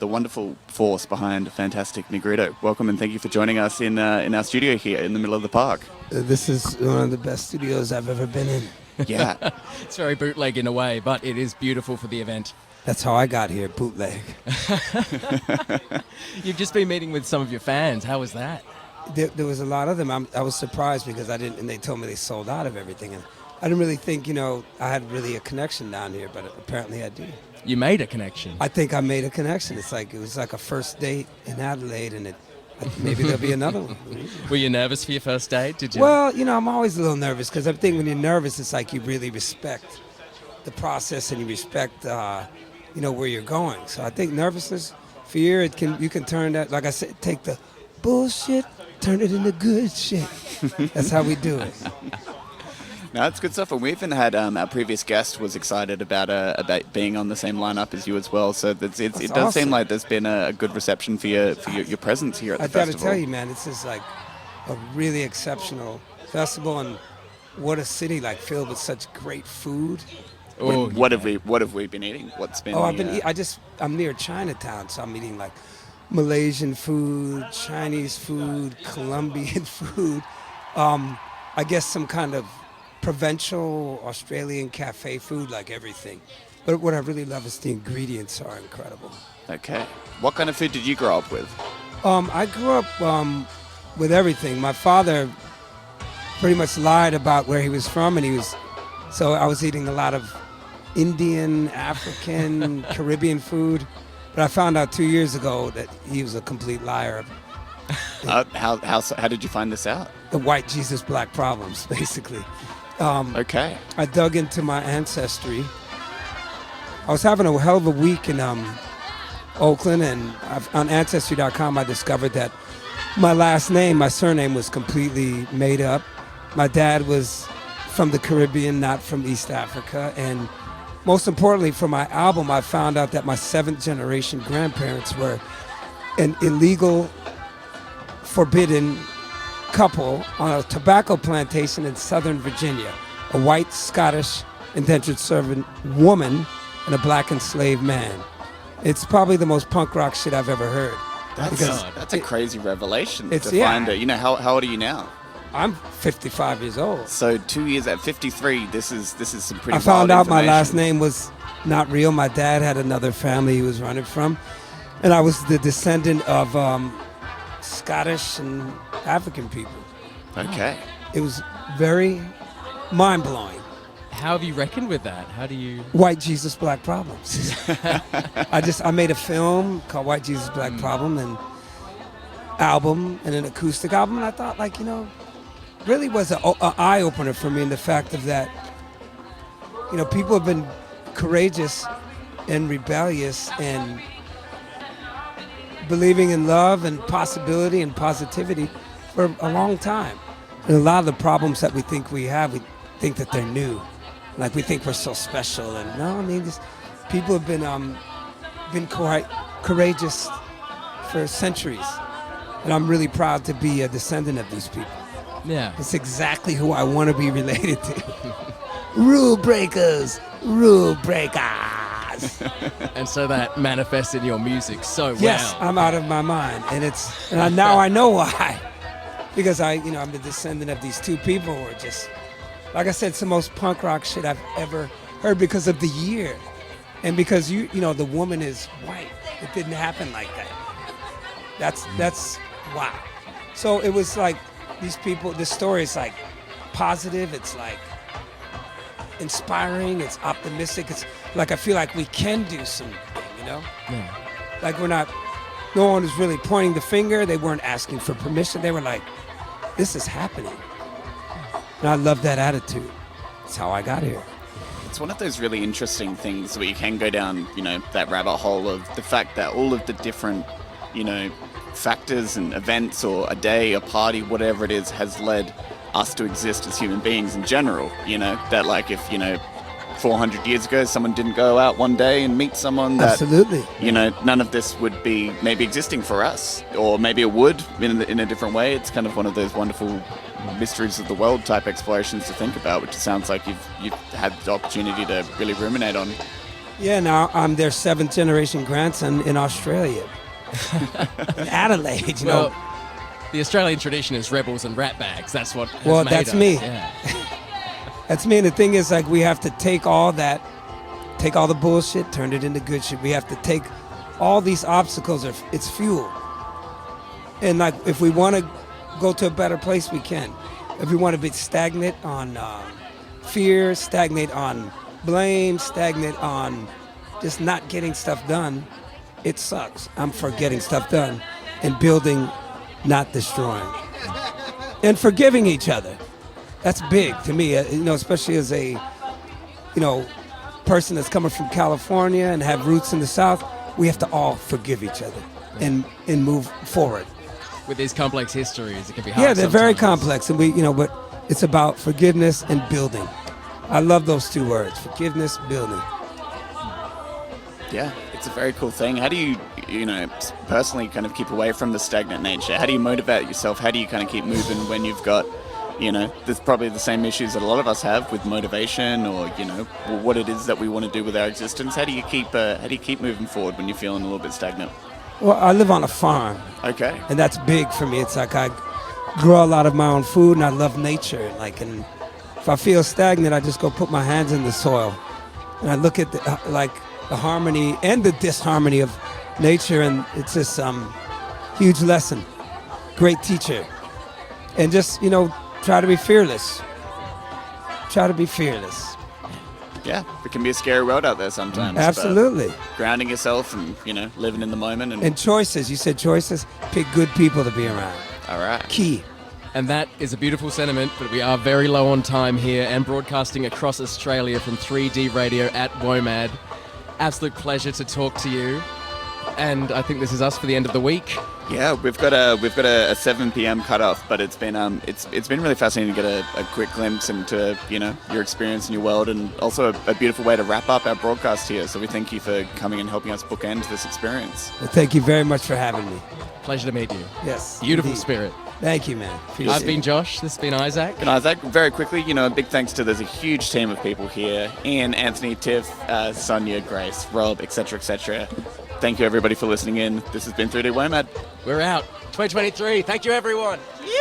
the wonderful force behind Fantastic Negrito. Welcome and thank you for joining us in our studio here in the middle of the park. This is one of the best studios I've ever been in. Yeah. It's very bootleg in a way, but it is beautiful for the event. That's how I got here, bootleg. You've just been meeting with some of your fans. How was that? There was a lot of them. I was surprised because and they told me they sold out of everything. And I didn't really think, I had really a connection down here, but apparently I do. You made a connection. I think I made a connection. It was like a first date in Adelaide, and maybe there'll be another one. Were you nervous for your first date? Did you? Well, I'm always a little nervous because I think when you're nervous, it's like you really respect the process and you respect, where you're going. So I think nervousness, fear, you can turn that, like I said, take the bullshit, turn it into good shit. That's how we do it. No, that's good stuff. And we even had our previous guest was excited about being on the same lineup as you as well. So it does awesome. seem like there's been a good reception for your presence here at the festival. I got to tell you, man, this is like a really exceptional festival, and what a city filled with such great food. Oh, what have we been eating? What's been? I'm near Chinatown, so I'm eating Malaysian food, Chinese food, Colombian food. I guess some kind of provincial Australian cafe food, everything. But what I really love is the ingredients are incredible. Okay. What kind of food did you grow up with? I grew up with everything. My father pretty much lied about where he was from, so I was eating a lot of Indian, African, Caribbean food. But I found out 2 years ago that he was a complete liar. How did you find this out? The white Jesus, black problems, basically. Okay. I dug into my ancestry. I was having a hell of a week in Oakland, and on Ancestry.com I discovered that my surname was completely made up. My dad was from the Caribbean, not from East Africa, and most importantly, for my album, I found out that my 7th generation grandparents were an illegal, forbidden couple on a tobacco plantation in Southern Virginia. A white Scottish indentured servant woman and a black enslaved man. It's probably the most punk rock shit I've ever heard. That's a crazy revelation to find it. How old are you now? I'm 55 years old. So 2 years at 53, this is some pretty. I found out my last name was not real. My dad had another family he was running from, and I was the descendant of Scottish and African people. Okay. It was very mind-blowing. How have you reckoned with that? How do you... White Jesus, Black Problems. I made a film called White Jesus, Black Problem, and album, and an acoustic album, and I thought, really was an eye-opener for me in the fact of that, people have been courageous and rebellious and believing in love and possibility and positivity for a long time. And a lot of the problems that we think we have, we think that they're new. We think we're so special. And no, people have been quite courageous for centuries. And I'm really proud to be a descendant of these people. Yeah. It's exactly who I want to be related to. Rule breakers, rule breakers. And so that manifests in your music so well. Yes, I'm out of my mind, and now I know why. Because I'm the descendant of these two people who are just, like I said, it's the most punk rock shit I've ever heard because of the year, and because the woman is white. It didn't happen like that. That's wow. So it was these people. The story is positive. It's inspiring. It's optimistic. It's I feel like we can do something, Yeah. We're not, no one is really pointing the finger. They weren't asking for permission. They were this is happening. And I love that attitude. That's how I got here. It's one of those really interesting things where you can go down, that rabbit hole of the fact that all of the different, factors and events or a day, a party, whatever it is, has led us to exist as human beings in general. That if, 400 years ago, someone didn't go out one day and meet someone that, absolutely, none of this would be maybe existing for us, or maybe it would in a different way. It's kind of one of those wonderful mysteries of the world type explorations to think about, which it sounds like you've had the opportunity to really ruminate on. Yeah, now I'm their 7th generation grandson in Australia. In Adelaide, you know. Well, the Australian tradition is rebels and rat bags. That's what has Well, made that's us. me. Yeah. That's me. And the thing is, like, we have to take all that, take all the bullshit, turn it into good shit. We have to take all these obstacles, it's fuel. And, like, if we want to go to a better place, we can. If we want to be stagnant on fear, stagnant on blame, stagnant on just not getting stuff done, it sucks. I'm for getting stuff done and building, not destroying. And forgiving each other. That's big to me, especially as a, person that's coming from California and have roots in the South. We have to all forgive each other and move forward. With these complex histories, it can be hard. Yeah, they're very sometimes. complex, and but it's about forgiveness and building. I love those 2 words: forgiveness, building. Yeah, it's a very cool thing. How do you, personally kind of keep away from the stagnant nature? How do you motivate yourself? How do you kind of keep moving when you've got, there's probably the same issues that a lot of us have with motivation or, what it is that we want to do with our existence? How do you keep moving forward when you're feeling a little bit stagnant? Well, I live on a farm. Okay. And that's big for me. It's like I grow a lot of my own food, and I love nature. And if I feel stagnant, I just go put my hands in the soil, and I look at the harmony and the disharmony of nature, and it's just huge lesson. Great teacher, and just try to be fearless. Try to be fearless. Yeah, it can be a scary world out there sometimes. Absolutely. But grounding yourself and, living in the moment. And choices. You said choices. Pick good people to be around. All right. Key. And that is a beautiful sentiment, but we are very low on time here and broadcasting across Australia from 3D Radio at WOMAD. Absolute pleasure to talk to you. And I think this is us for the end of the week. Yeah, we've got a 7 p.m. cutoff, but it's been really fascinating to get a quick glimpse into your experience in your world, and also a beautiful way to wrap up our broadcast here. So we thank you for coming and helping us bookend this experience. Well, thank you very much for having me. Pleasure to meet you. Yes. Beautiful indeed. Spirit. Thank you, man. Appreciate I've been Josh. This has been Isaac. And Isaac, very quickly, a big thanks to there's a huge team of people here: Ian, Anthony, Tiff, Sonia, Grace, Rob, etc., etc. Thank you, everybody, for listening in. This has been 3D WOMAD. We're out. 2023. Thank you, everyone. Yeah.